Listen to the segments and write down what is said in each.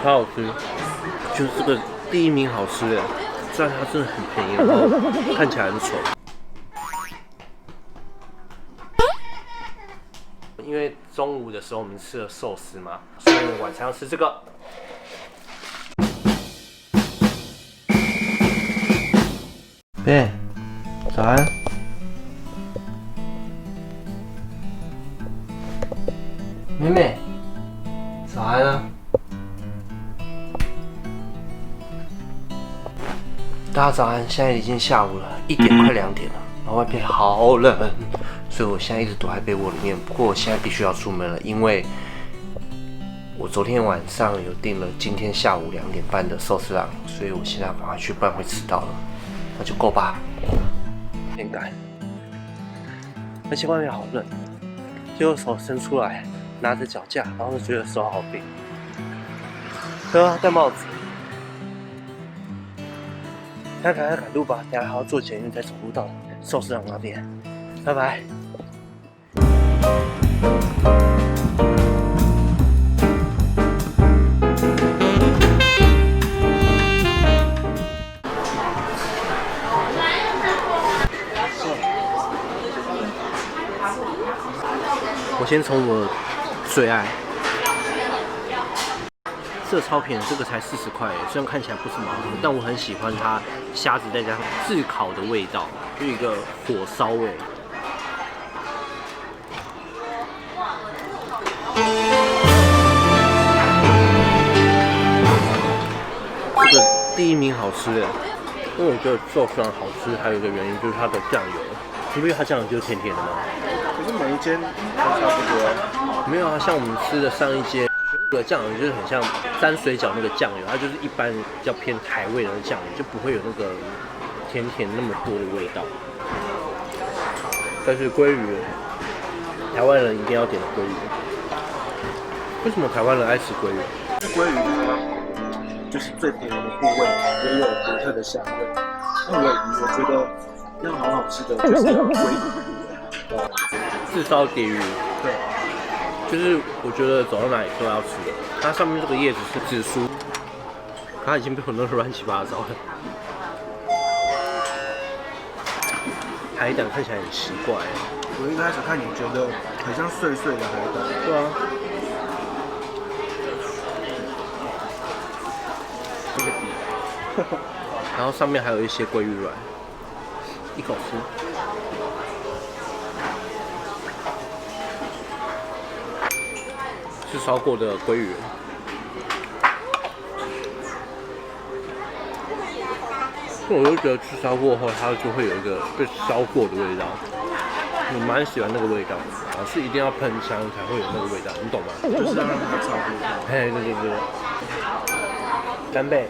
超好吃，就是这个第一名好吃哎，虽然它真的很便宜，然后看起来很丑。因为中午的时候我们吃了寿司嘛，所以我们晚上要吃这个。贝，早安。妹妹，早安啊！大家早安，现在已经下午了1点快2点了，然后外面好冷，所以我现在一直躲在被窝里面。不过我现在必须要出门了，因为我昨天晚上有订了今天下午2点半的寿司郎，所以我现在赶快去，不然会迟到了。那就够吧，有点赶，而且外面好冷，结果手伸出来，拿着脚架，然后就觉得手好冰。对啊，戴帽子。那赶快赶路吧，等下还要坐捷运再走路到寿司郎那边。拜拜。我先从我最爱，这个超便宜，这个才40块，虽然看起来不是毛，但我很喜欢它虾子再加上炙烤的味道，就一个火烧味。这个第一名好吃哎，因为我觉得寿司郎好吃，还有一个原因就是它的酱油，你不觉得它酱油就是甜甜的吗？可是每一间都差不多。没有啊，像我们吃的上一间的酱油就是很像沾水饺那个酱油，它就是一般比较偏台味的酱油，就不会有那个甜甜那么多的味道。但是鲑鱼，台湾人一定要点的鲑鱼。为什么台湾人爱吃鲑鱼？鲑鱼它就是最便宜的部位，也有独特的香味。那尾鱼，我觉得要好好吃的就是鲑鱼。炙烧蝶鱼，对，就是我觉得走到哪里都要吃的。它上面这个叶子是紫苏，它已经被混得乱七八糟了。海胆看起来很奇怪。我一开始看你觉得很像碎碎的海胆。对啊。这个底，然后上面还有一些鲑鱼卵，一口吃。是烧过的鲑鱼，我就觉得吃烧过后，它就会有一个被烧过的味道，我蛮喜欢那个味道，是一定要喷香才会有那个味道，你懂吗？就是让它烧过。嘿，对对对。干贝，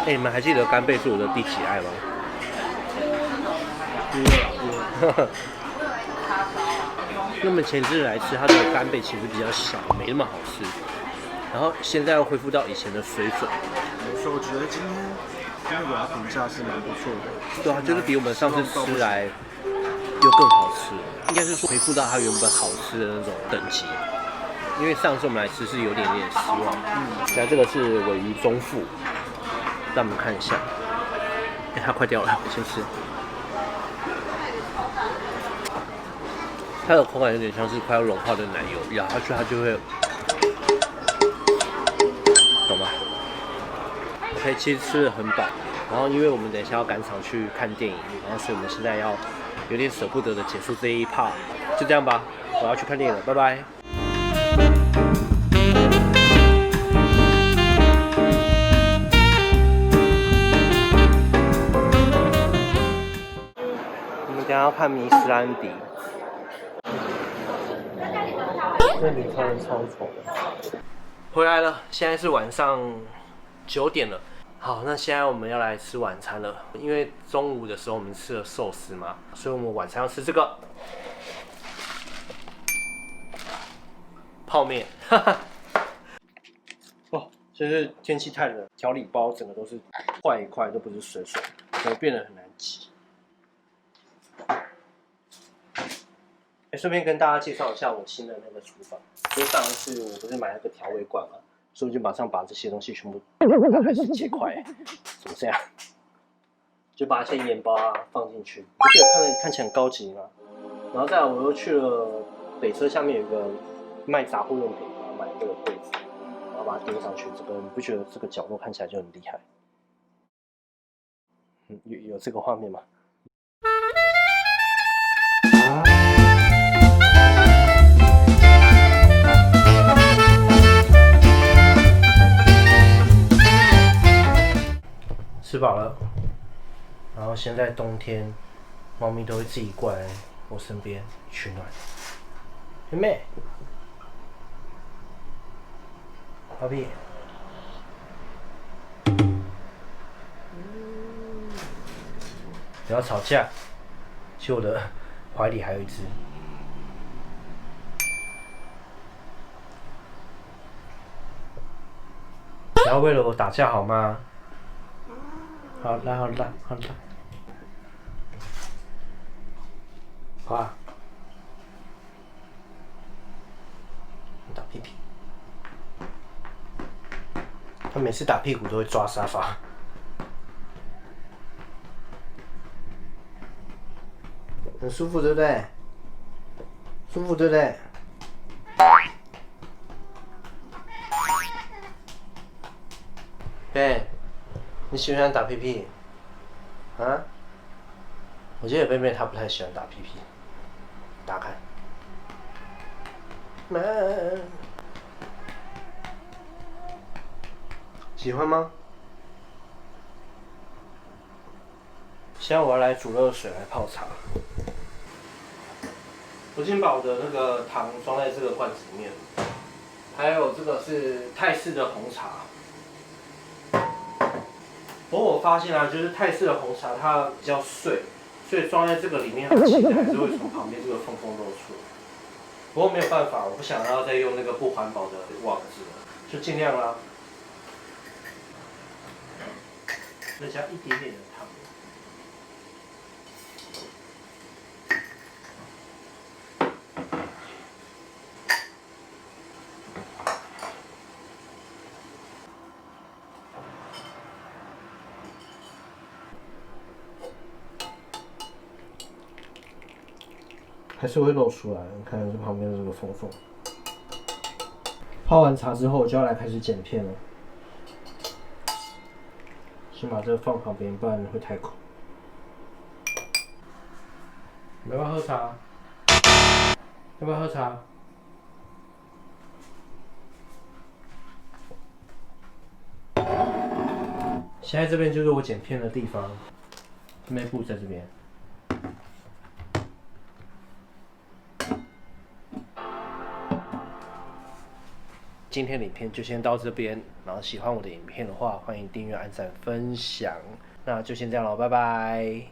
你们还记得干贝是我的第几爱吗？那么前阵子来吃它的干贝其实比较小，没那么好吃。然后现在又恢复到以前的水准。所以我觉得今天给它评价是蛮不错的。对啊，就是比我们上次吃来又更好吃，应该是说恢复到它原本好吃的那种等级。因为上次我们来吃是有点失望。现在这个是鲔鱼中腹，让我们看一下。它快掉了，我先吃。它的口感有点像是快要融化的奶油，咬下去它就会，懂吗 ？OK， 其实吃的很饱，然后因为我们等一下要赶场去看电影，然后所以我们现在要有点舍不得的结束这一 part， 就这样吧，我要去看电影了，拜拜。我们等一下要看迷斯兰迪。这里穿的超丑的。回来了，现在是晚上9点了。好，那现在我们要来吃晚餐了。因为中午的时候我们吃了寿司嘛，所以我们晚餐要吃这个泡面。哦，就是天气太冷，调理包整个都是坏一块，都不是水水，所以变得很难挤。顺便跟大家介绍一下我新的那个厨房。因为上一次我不是买那个调味罐嘛，所以我就马上把这些东西全部拿开始切块，怎么这样？就把一些盐巴放进去，不觉得看起来很高级吗？然后再来我又去了北车下面有一个卖杂货用品，然后买这个柜子，然后把它钉上去。这个你不觉得这个角落看起来就很厉害？有这个画面吗？吃饱了，然后现在冬天，猫咪都会自己过来我身边取暖。妹妹，宝贝，不要吵架。其实我的怀里还有一只。不要为了我打架好吗？好啦好啦好啦，好啊，你打屁屁。他每次打屁股都会抓沙发。很舒服，对不对？舒服，对不对？贝，你喜不喜欢打屁屁？啊？我记得贝贝她不太喜欢打屁屁。打开。门。喜欢吗？现在我要来煮热水来泡茶。我先把我的那个糖装在这个罐子里面，还有这个是泰式的红茶。不过我发现啊，就是泰式的红茶它比较碎，所以装在这个里面，它其实还是会从旁边这个缝漏出。不过没有办法，我不想要再用那个不环保的网子了，就尽量啦。再加一点点的糖。还是会漏出来，你看这旁边的这个缝缝。泡完茶之后，我就要来开始剪片了。先把这个放旁边，不然会太苦。要不要喝茶？要不要喝茶？现在这边就是我剪片的地方，这边布在这边。今天的影片就先到这边，然后喜欢我的影片的话，欢迎订阅、按赞、分享。那就先这样了，拜拜。